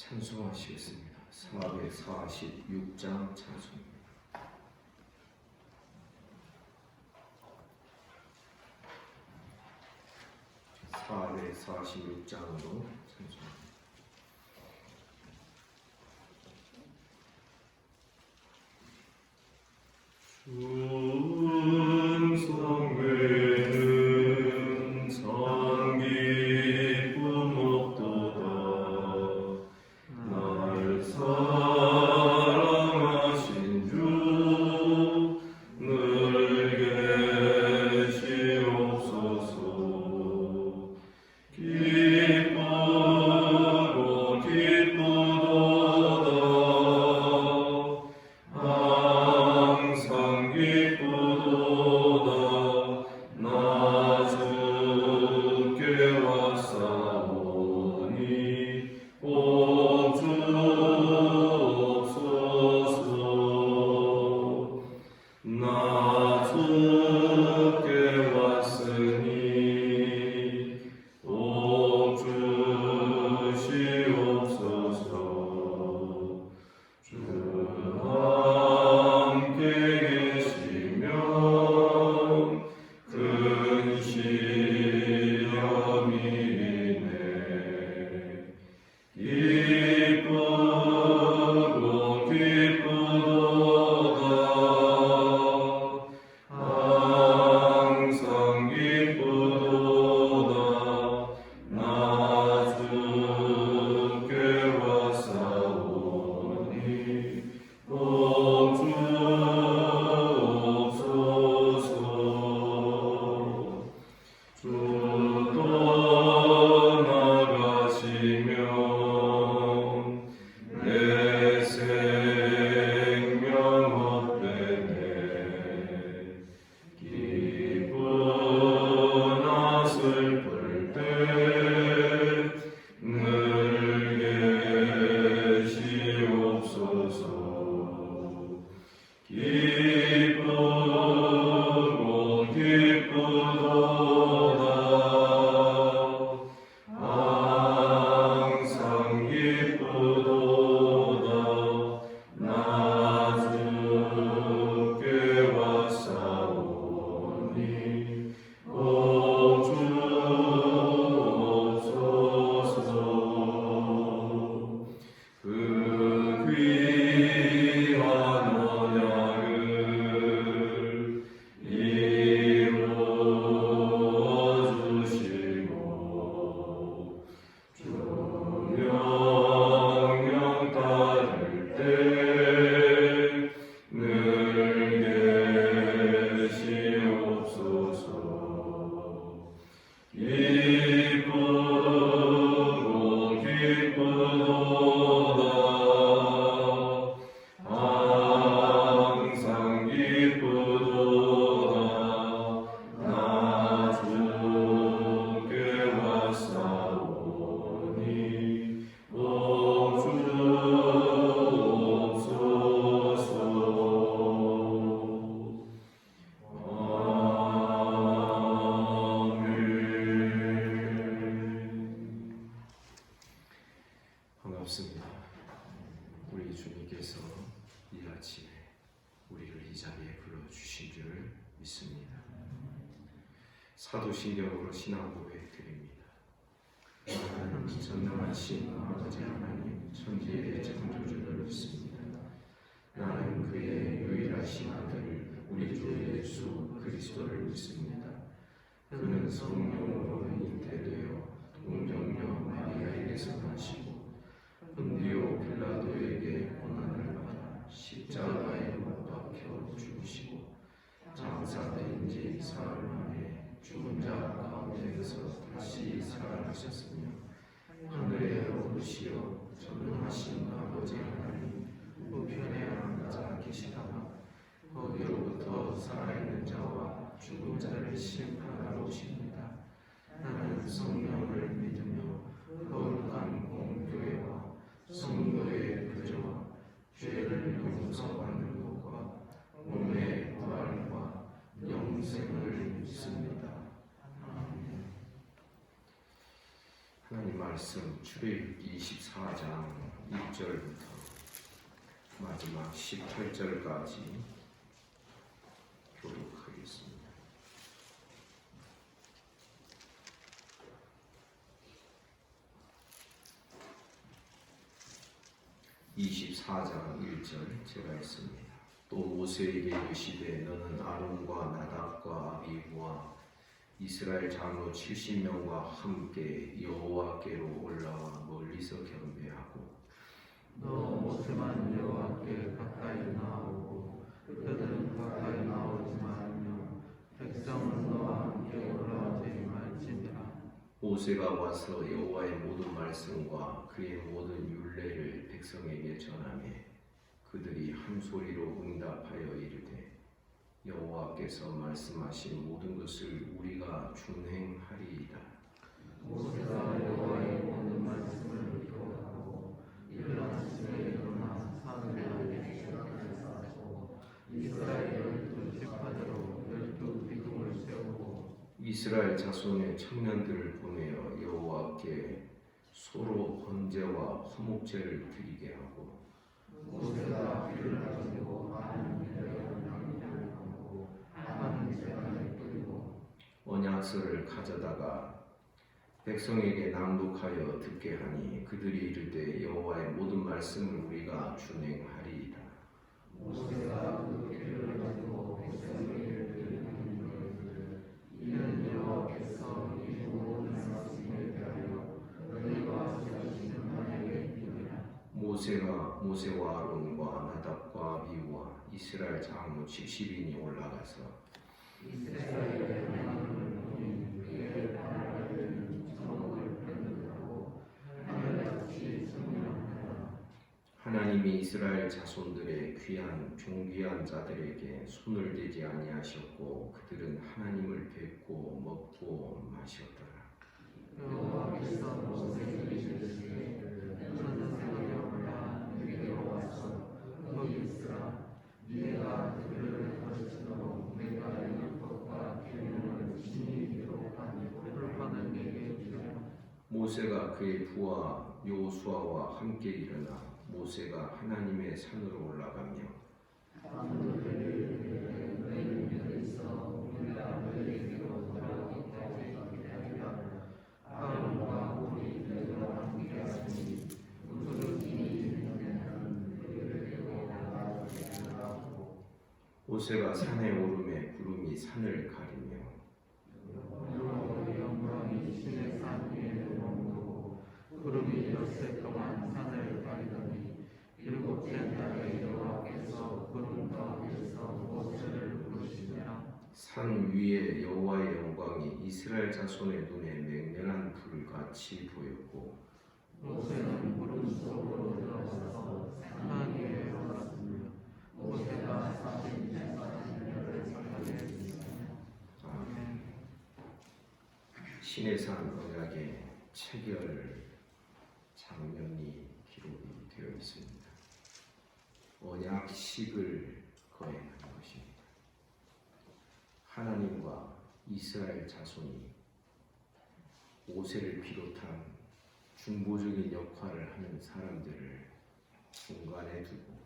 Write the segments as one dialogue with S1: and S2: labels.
S1: 찬송하시겠습니다. 446장 찬송입니다. 446장으로 찬송합니다. 충성 외는 상 기쁨 없도다. 날 사랑하신 주 늘 계시옵소서. 기쁘고 기쁘도다. 항상 기쁘도다. 나 주께 왔사오니 꼭 주옵소서. 나 주께 왔으니 꼭 주시옵소서. 주 함께 계시면 근시험이 있네. 기쁘고 기쁘도다. 항상 기쁘도다. 나 주께 왔사오니 꼭 주옵소서. 주 떠나가시면 내 생명 헛되네. 기쁘나 슬플 때 늘 계시옵소서. 기쁘고 기쁘도다. 항상 기쁘도다. 나 주께 왔사오니 꼭 주옵소서. 그 귀한 언약을 이루어주시고 주 명령 따를 때 늘 계시옵소서. 기쁘고 기쁘도다. 항상 기쁘도다. 나 주께 왔사오니 꼭 주옵소서. 아멘. 반갑습니다. 우리 주님께서 이 아침에 우리를 이 자리에 불러주신 줄 믿습니다. 사도신경으로 신앙 고백드립니다. 나는 전능하신 아버지 하나님 천지의 창조주를 믿습니다. 나는 그의 유일하신 아들 우리 주 예수 그리스도를 믿습니다. 그는 성령으로 잉태되어 동정녀 마리아에게서 나시고 본디오 빌라도에게 고난을 받아 십자가에 못 박혀 죽으시고 장사된 지 사흘 만에 죽은 자 가운데서 다시 살아나셨으며 하늘에 오르시어 전능하신 아버지 하나님 우편에 앉아 계시다가 거기로부터 살아있는 자와 죽은 자를 심판하러 오십니다. 나는 성령을 믿으며 거룩한 공교회와 성도의 교제와 죄를 용서받는 것과 몸의 부활과 영생을 믿습니다. 아멘. 하나님 말씀 출애굽기 24장 1절부터 마지막 18절까지 교독하겠습니다. 24장 1절 제가 했습니다. 또 모세에게 이르시되 너는 아론과 나답과 아비후와 이스라엘 장로 70명과 함께 여호와께로 올라와 멀리서 경배하고
S2: 너 모세만 여호와께 가까이 나오고 그들은 가까이 나오지 말며 백성은 너와 함께 올라오지 말지니라.
S1: 모세가 와서 여호와의 모든 말씀과 그의 모든 율례를 백성에게 전하며 그들이 한 소리로 응답하여 이르되 여호와께서 말씀하신 모든 것을 우리가 준행하리이다.
S2: 모세가 여호와의 모든 말씀을 기록하고 이른 아침에 일어나 산을 향해 시작하고 이스라엘 12지파대로 12기둥을 세우고
S1: 이스라엘 자손의 청년들을 보내어 여호와께 소로 번제와 화목제를 드리게 하고
S2: 모세가 비를 가지고 하나님께 양식을 담고 하나님 재단에 뿌리고
S1: 언약서를 가져다가 백성에게 낭독하여 듣게 하니 그들이 이르되 여호와의 모든 말씀을 우리가 준행하리이다.
S2: 모세가 그 비를 가지고 백성에게 드리는 이는 여호와께서 이 모든 말씀에 대하여 너희가 세우시는 만약의 비밀이라.
S1: 모세와 아론과 나답과 아비후와 이스라엘 장로 70인이 올라가서
S2: 이스라엘의 하나님을 보니 그의 발을 든 성을 변들하고 하늘같이 성령하라.
S1: 하나님이 이스라엘 자손들의 귀한 종귀한 자들에게 손을 대지 아니하셨고 그들은 하나님을 뵙고 먹고 마셨더라.
S2: 여호와께서 모세에게 이르시되 너는 산에 올라 내게로 와서 거기 있으라. 네가 그들을 가르치도록 내가 율법과 계명을 친히 기록한 불판을 내게 주라.
S1: 모세가 그의 부하 여호수아와 함께 일어나 모세가 하나님의 산으로 올라가며
S2: 사람들에게 너희는 여기서 우리가 너희에게로 돌아오기 때까지 기다리라. 아론과 우리 너희와 함께 하시니 그들이 이르면 너희에게로 나아가리라 하고
S1: 모세가 산에 오르매 구름이 산을 가리며
S2: 여호와의 영광이 신의 산 위에 머무르고 구름이 엿새 동안 산을 가리더니 일곱째 날에 여호와께서 구름 가운데서 모세를 부르시니라.
S1: 산 위에 여호와의 영광이 이스라엘 자손의 눈에 맹렬한 불같이 보였고
S2: 모세는 구름 속으로 들어가서 산 위에 올랐으며 모세가 40년을 살아냈으며. 아멘.
S1: 신의 산 언약의 체결 장면이 기록이 되어 있습니다. 언약식을 거행하는 것입니다. 하나님과 이스라엘 자손이 모세를 비롯한 중보적인 역할을 하는 사람들을 중간에 두고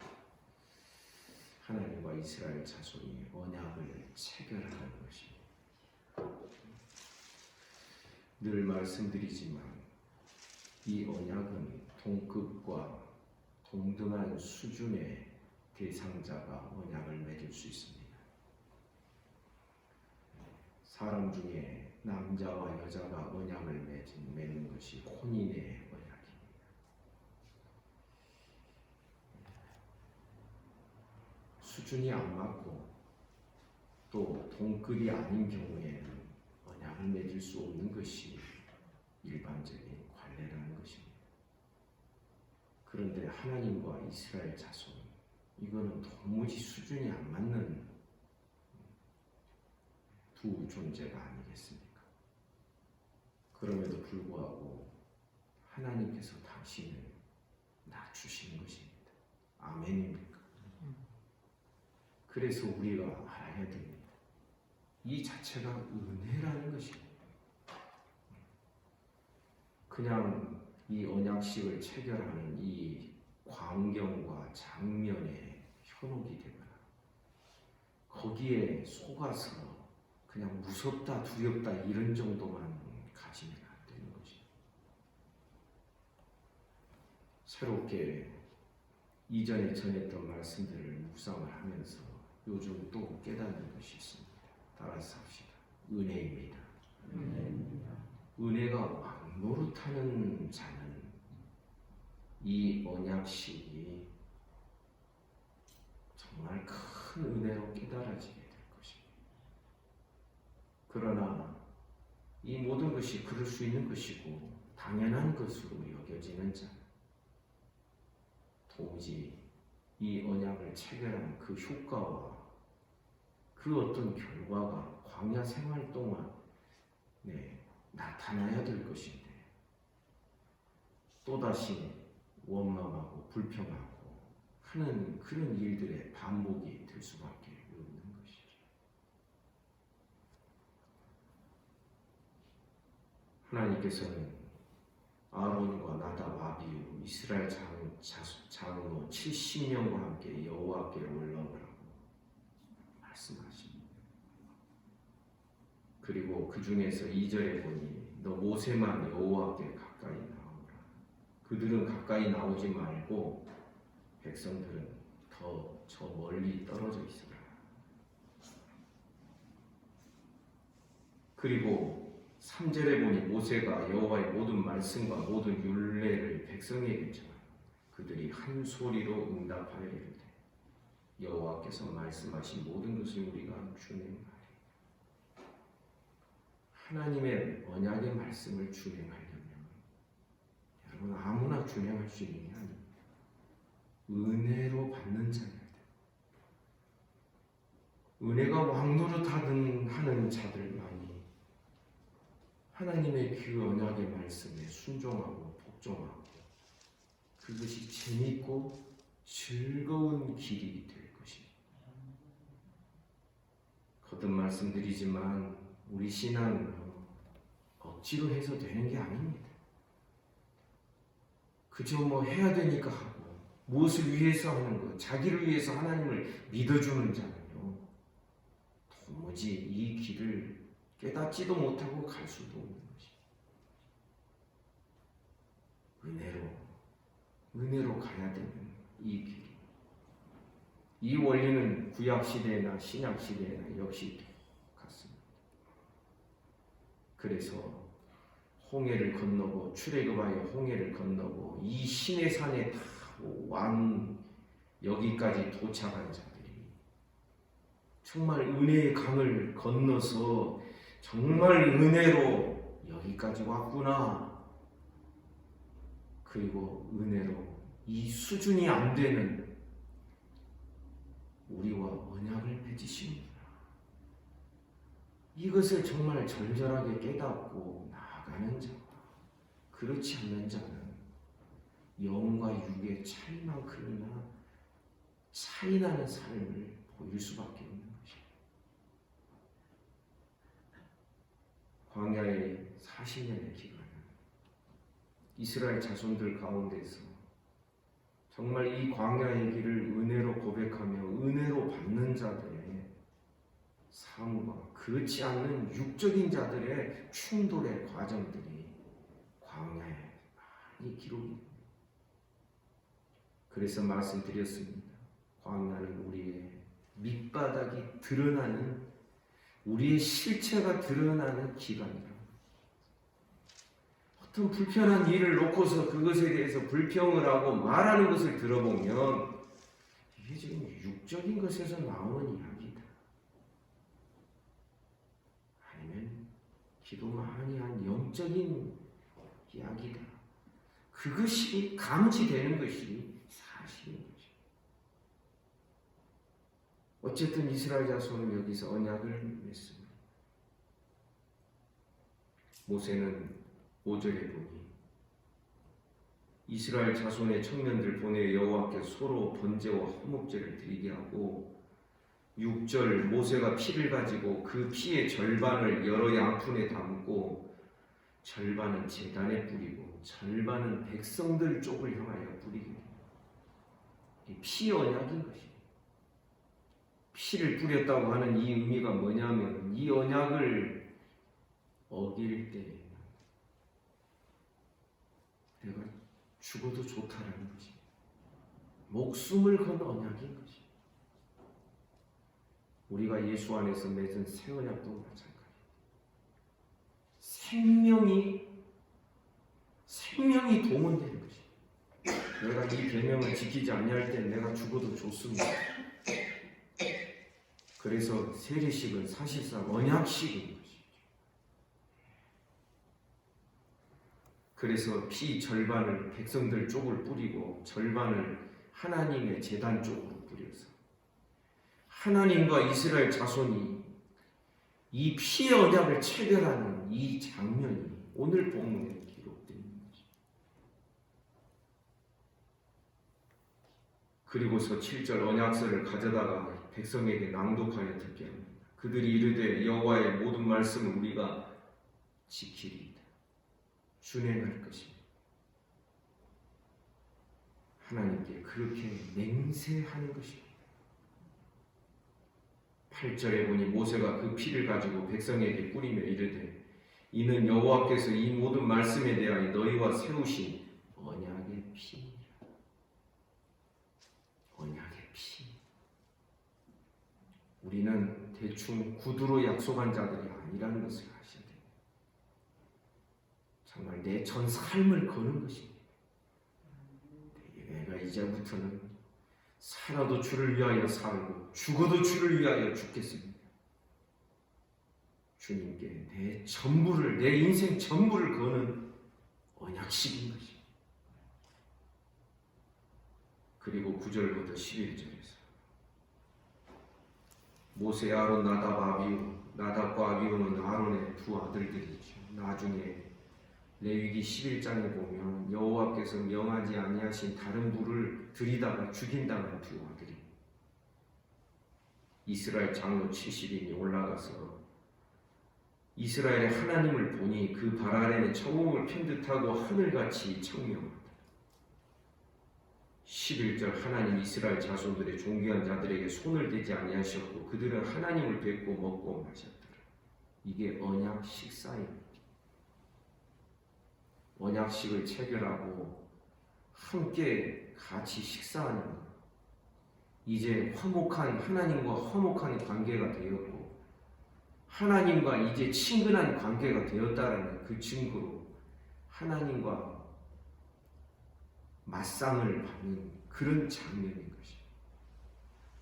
S1: 하나님과 이스라엘 자손이 언약을 체결하는 것입니다. 늘 말씀드리지만 이 언약은 동급과 동등한 수준의 대상자가 언약을 맺을 수 있습니다. 사람 중에 남자와 여자가 언약을 맺는 것이 혼인의 언약입니다. 수준이 안 맞고 또 동급이 아닌 경우에는 언약을 맺을 수 없는 것이 일반적인 관례라는 것입니다. 그런데 하나님과 이스라엘 자손, 이거는 도무지 수준이 안 맞는 두 존재가 아니겠습니까? 그럼에도 불구하고 하나님께서 당신을 낮추시는 것입니다. 아멘입니까? 그래서 우리가 알아야 됩니다. 이 자체가 은혜라는 것입니다. 그냥 이 언약식을 체결하는 이 광경과 장면에 현혹이 되거나 거기에 속아서 그냥 무섭다 두렵다 이런 정도만 가지면 안 되는 거지. 새롭게 이전에 전했던 말씀들을 묵상을 하면서 요즘 또 깨닫는 것이 있습니다. 따라서 합시다. 은혜입니다. 은혜가 왕노릇하는 자는 이 언약식이 정말 큰 은혜로 깨달아지게 될 것입니다. 그러나 이 모든 것이 그럴 수 있는 것이고 당연한 것으로 여겨지는 자, 도무지 이 언약을 체결한 그 효과와 그 어떤 결과가 광야 생활 동안 나타나야 될 것인데 또다시 원망하고 불평하고 하는 그런 일들의 반복이 될 수밖에 없는 것이죠. 하나님께서는 아론과 나답, 아비후, 이스라엘 장로 70명과 함께 여호와께로 올라오라고 말씀하십니다. 그리고 그 중에서 2절에 보니 너 모세만 여호와께 가까이 나오라. 그들은 가까이 나오지 말고 백성들은 더 저 멀리 떨어져 있어라. 그리고 3절에 보니 모세가 여호와의 모든 말씀과 모든 율례를 백성에게 전하 그들이 한 소리로 응답하여 이르되 여호와께서 말씀하신 모든 것을 우리가 준행하리. 하나님의 언약의 말씀을 준행하려면 여러분 아무나 준행할 수 있는 게 아닙니다. 은혜로 받는 자여야 돼요. 은혜가 왕노릇하는 자들만이 하나님의 그 언약의 말씀에 순종하고 복종하고 그것이 재밌고 즐거운 길이 될 것입니다. 거듭 말씀드리지만 우리 신앙은요 억지로 해서 되는 게 아닙니다. 그저 해야 되니까 하고 무엇을 위해서 하는 것, 자기를 위해서 하나님을 믿어주는 자는요 도무지 이 길을 깨닫지도 못하고 갈 수도 없는 것입니다. 은혜로 가야 되는 이 길. 이 원리는 구약 시대나 신약 시대나 역시 똑같습니다. 그래서 홍해를 건너고 출애굽하여 홍해를 건너고 이 신의 산에 다 여기까지 도착한 자들이 정말 은혜의 강을 건너서 정말 은혜로 여기까지 왔구나. 그리고 은혜로 이 수준이 안 되는 우리와 언약을 맺으십니다. 이것을 정말 절절하게 깨닫고 나아가는 자와 그렇지 않는 자는 영과 육의 차이만큼이나 차이나는 삶을 보일 수밖에 없는 것입니다. 광야의 40년의 기간은 이스라엘 자손들 가운데서 정말 이 광야의 길을 은혜로 고백하며 은혜로 받는 자들의 삶과 그렇지 않는 육적인 자들의 충돌의 과정들이 광야에 많이 기록이 됩니다. 그래서 말씀드렸습니다. 광야는 우리의 밑바닥이 드러나는 우리의 실체가 드러나는 기간이라. 어떤 불편한 일을 놓고서 그것에 대해서 불평을 하고 말하는 것을 들어보면 이게 지금 육적인 것에서 나오는 이야기다. 아니면 기도 많이 한 영적인 이야기다. 그것이 감지되는 것이 사실인 거죠. 어쨌든 이스라엘 자손은 여기서 언약을 맺습니다. 모세는 5절에 보니 이스라엘 자손의 청년들 보내 여호와께 서로 번제와 화목제를 드리게 하고 6절 모세가 피를 가지고 그 피의 절반을 여러 양푼에 담고 절반은 제단에 뿌리고 절반은 백성들 쪽을 향하여 뿌리게 됩니다. 이 피 언약인 것입니다. 피를 뿌렸다고 하는 이 의미가 뭐냐면 이 언약을 어길 때 내가 죽어도 좋다라는 것입니다. 목숨을 건 언약인 것입니다. 우리가 예수 안에서 맺은 새 언약도 마찬가지입니다. 생명이 동원되는 것입니다. 내가 이 계명을 지키지 아니할 때 내가 죽어도 좋습니다. 그래서 세례식은 사실상 언약식인 것입니다. 그래서 피 절반을 백성들 쪽을 뿌리고 절반을 하나님의 제단 쪽으로 뿌려서 하나님과 이스라엘 자손이 이 피의 언약을 체결하는 이 장면이 오늘 본문에 기록되어 있는 것입니다. 그리고서 7절 언약서를 가져다가 백성에게 낭독하여 듣게 합니다. 그들이 이르되 여호와의 모든 말씀을 우리가 지키리이다. 준행할 것입니다. 하나님께 그렇게 맹세하는 것입니다. 8절에 보니 모세가 그 피를 가지고 백성에게 뿌리며 이르되 이는 여호와께서 이 모든 말씀에 대하여 너희와 세우신 언약의 피니라. 언약의 피. 우리는 대충 구두로 약속한 자들이 아니라는 것을 아셔야 됩니다. 정말 내 전 삶을 거는 것입니다. 내가 이제부터는 살아도 주를 위하여 살고 죽어도 주를 위하여 죽겠습니다. 주님께 내 전부를, 내 인생 전부를 거는 언약식인 것입니다. 그리고 9절부터 11절에서 모세, 아론, 나답, 아비후, 나답과 아비후는 아론의 두 아들들이죠. 나중에 레위기 11장에 보면 여호와께서 명하지 아니하신 다른 불을 들이다가 죽인다는 두 아들이 이스라엘 장로 70인이 올라가서 이스라엘의 하나님을 보니 그 발 아래는 천공을 편듯하고 하늘같이 청명하다. 11절 하나님 이스라엘 자손들의 존귀한 자들에게 손을 대지 아니하셨고 그들은 하나님을 뵙고 먹고 마셨더라. 이게 언약 식사입니다. 언약식을 체결하고 함께 같이 식사하는 것. 이제 화목한 하나님과 화목한 관계가 되었고 하나님과 이제 친근한 관계가 되었다라는 그 증거로 하나님과 맞상을 받는 그런 장면인 것입니다.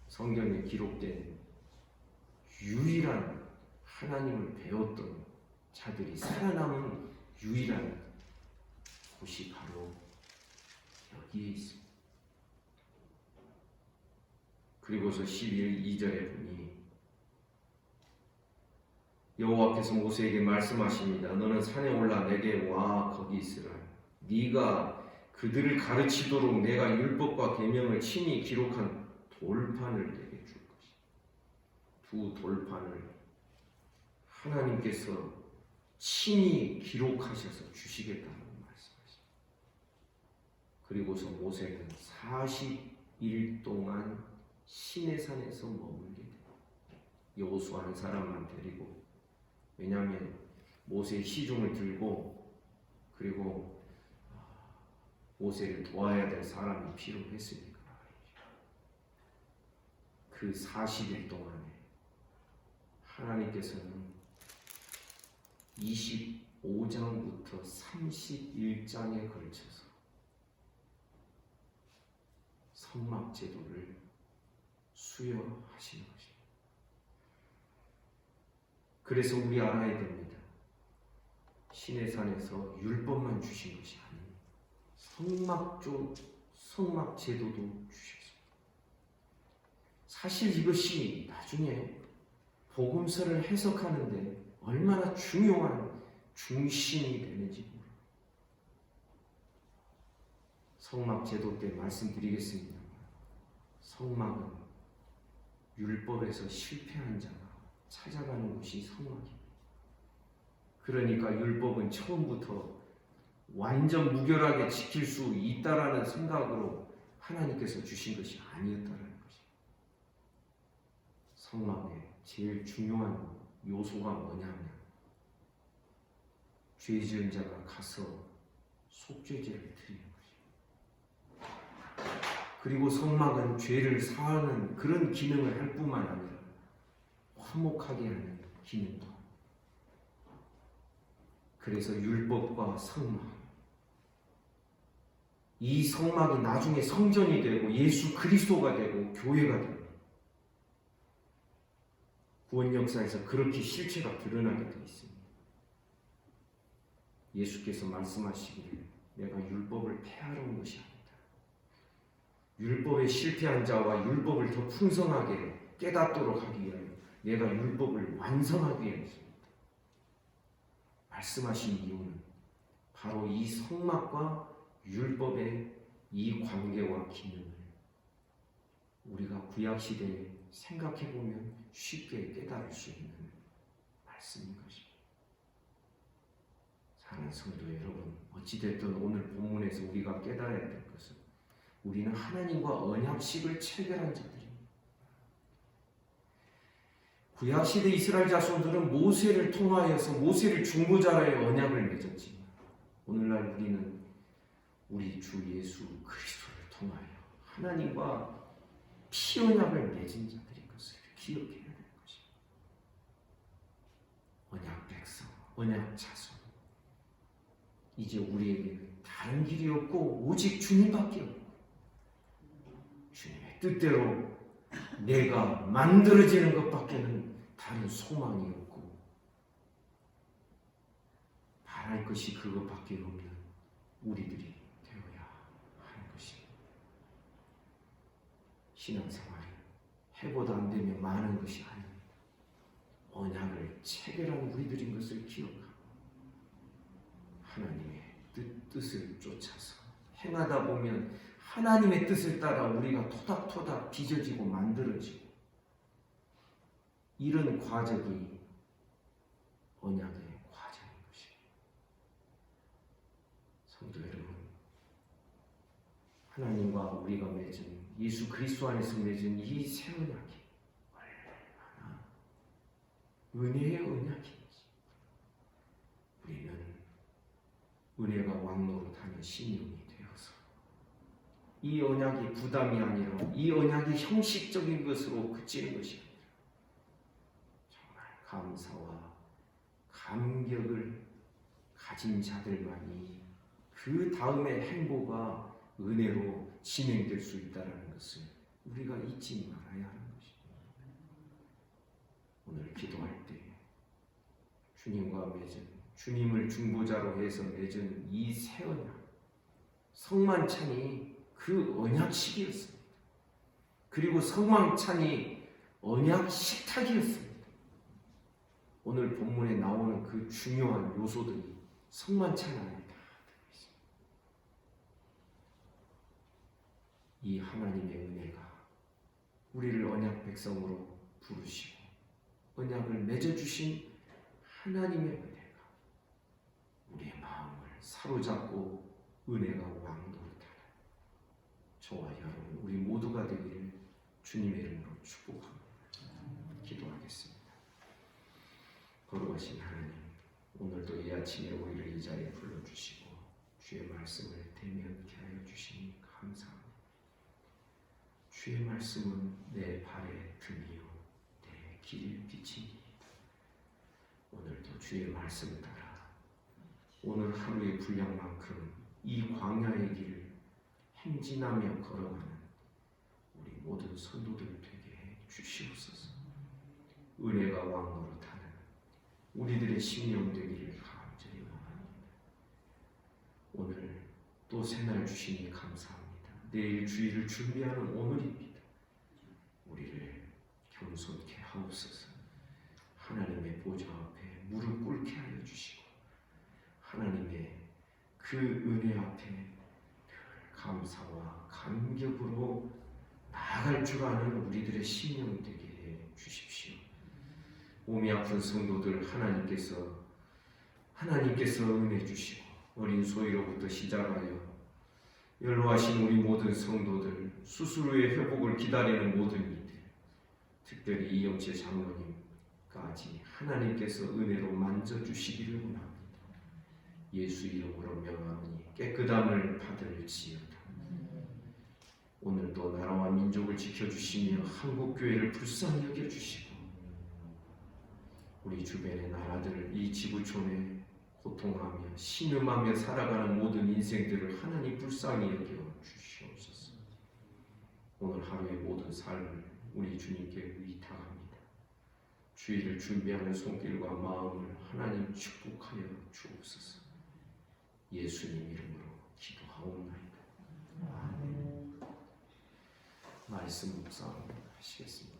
S1: 성경에 기록된 유일한 하나님을 배웠던 자들이 살아남은 유일한 곳이 바로 여기에 있습니다. 그리고서 12절에 보니 여호와께서 모세에게 말씀하십니다. 너는 산에 올라 내게 와 거기 있으라. 네가 그들을 가르치도록 내가 율법과 계명을 친히 기록한 돌판을 내게 줄 것이다. 두 돌판을 하나님께서 친히 기록하셔서 주시겠다는 말씀하십니다. 그리고서 모세는 40일 동안 시내산에서 머물게 됩니다. 여호수아 한 사람만 데리고. 왜냐하면 모세의 시종을 들고 그리고 모세를 도와야 될 사람이 필요했으니까. 그 40일 동안에 하나님께서는 25장부터 31장에 걸쳐서 성막 제도를 수여하시는 것입니다. 그래서 우리 알아야 됩니다. 시내산에서 율법만 주신 것이 아닙니다. 성막 제도도 주셨습니다. 사실 이것이 나중에 복음서를 해석하는데 얼마나 중요한 중심이 되는지 모릅니다. 성막 제도 때 말씀드리겠습니다. 성막은 율법에서 실패한 자가 찾아가는 곳이 성막입니다. 그러니까 율법은 처음부터 완전 무결하게 지킬 수 있다라는 생각으로 하나님께서 주신 것이 아니었다는 것이. 성막의 제일 중요한 요소가 뭐냐면 죄 지은 자가 가서 속죄제를 드리는 것입니다. 그리고 성막은 죄를 사하는 그런 기능을 할 뿐만 아니라 화목하게 하는 기능도. 그래서 율법과 성막, 이 성막이 나중에 성전이 되고 예수 그리스도가 되고 교회가 되고 구원 역사에서 그렇게 실체가 드러나게 되어 있습니다. 예수께서 말씀하시기를 내가 율법을 폐하러 온 것이 아니다. 율법에 실패한 자와 율법을 더 풍성하게 깨닫도록 하기 위하여 내가 율법을 완성하기 위해서입니다. 말씀하신 이유는 바로 이 성막과 율법의 이 관계와 기능을 우리가 구약시대에 생각해보면 쉽게 깨달을 수 있는 말씀인 것입니다. 사랑하는 성도 여러분, 어찌됐든 오늘 본문에서 우리가 깨달아야 될 것은 우리는 하나님과 언약식을 체결한 자들입니다. 구약시대 이스라엘 자손들은 모세를 통하여서 모세를 중보자라의 언약을 맺었지만 오늘날 우리는 우리 주 예수 그리스도를 통하여 하나님과 피언약을 맺은 자들인 것을 기억해야 되는 것입니다. 언약 백성, 언약 자손. 이제 우리에게는 다른 길이 없고 오직 주님밖에 없고 주님의 뜻대로 내가 만들어지는 것밖에는 다른 소망이 없고 바랄 것이 그것밖에 없는 우리들이 되어야 하는 것입니다. 신앙생활은 해보다 안 되면 많은 것이 아닙니다. 언약을 체결한 우리들인 것을 기억하고 하나님의 뜻을 쫓아서 행하다 보면 하나님의 뜻을 따라 우리가 토닥토닥 빚어지고 만들어지고 이런 과정이 언약의 과정인 것입니다. 성도 여러분, 하나님과 우리가 맺은 예수 그리스도 안에서 맺은 이 새 언약이 얼마나 은혜의 언약인지 우리는 은혜가 왕노릇하는 심령이 되어서 이 언약이 부담이 아니라 이 언약이 형식적인 것으로 그치는 것이 아니라 정말 감사와 감격을 가진 자들만이 그 다음의 행보가 은혜로 진행될 수 있다는 것을 우리가 잊지 말아야 하는 것입니다. 오늘 기도할 때 주님과 맺은 주님을 중보자로 해서 맺은 이 새 언약, 성만찬이 그 언약식이었습니다. 그리고 성만찬이 언약 식탁이었습니다. 오늘 본문에 나오는 그 중요한 요소들이 성만찬 안에 다 들어있습니다. 이 하나님의 은혜가 우리를 언약 백성으로 부르시고 언약을 맺어주신 하나님의 은혜가 우리의 마음을 사로잡고 은혜가 왕노릇하는 저와 여러분 우리 모두가 되기를 주님의 이름으로 축복합니다. 기도하겠습니다. 거룩하신 하나님, 오늘도 이 아침에 우리를 이 자리에 불러주시고 주의 말씀을 대면케 하여 주시니 감사합니다. 주의 말씀은 내 발의 등이요 내 길의 빛이니이다. 오늘도 주의 말씀을 따라 오늘 하루의 분량만큼 이 광야의 길을 행진하며 걸어가는 우리 모든 성도들 되게 해 주시옵소서. 은혜가 왕노릇하는 우리들의 심령 되기를 간절히 원합니다. 오늘 또 새날 주시니 감사합니다. 내일 주일을 준비하는 오늘입니다. 우리를 겸손케 하옵소서. 하나님의 보좌 앞에 무릎 꿇게 하여 주시고 하나님의 그 은혜 앞에 늘 감사와 감격으로 나아갈 줄 아는 우리들의 심령 되게 해 주십시오. 몸이 아픈 성도들 하나님께서 은혜 주시고 어린 소위로부터 시작하여 연로하신 우리 모든 성도들, 수술 후의 회복을 기다리는 모든 이들, 특별히 이영채 장로님까지 하나님께서 은혜로 만져주시기를 원합니다. 예수 이름으로 명하노니 깨끗함을 받을지어다. 오늘도 나라와 민족을 지켜주시며 한국교회를 불쌍히 여겨주시고 우리 주변의 나라들을 이 지구촌에 고통하며 신음하며 살아가는 모든 인생들을 하나님 불쌍히 여겨주시옵소서. 오늘 하루의 모든 삶을 우리 주님께 의탁합니다. 주일을 준비하는 손길과 마음을 하나님 축복하여 주옵소서. 예수님 이름으로 기도하옵나이다. 아멘. 말씀 묵상하시겠습니다.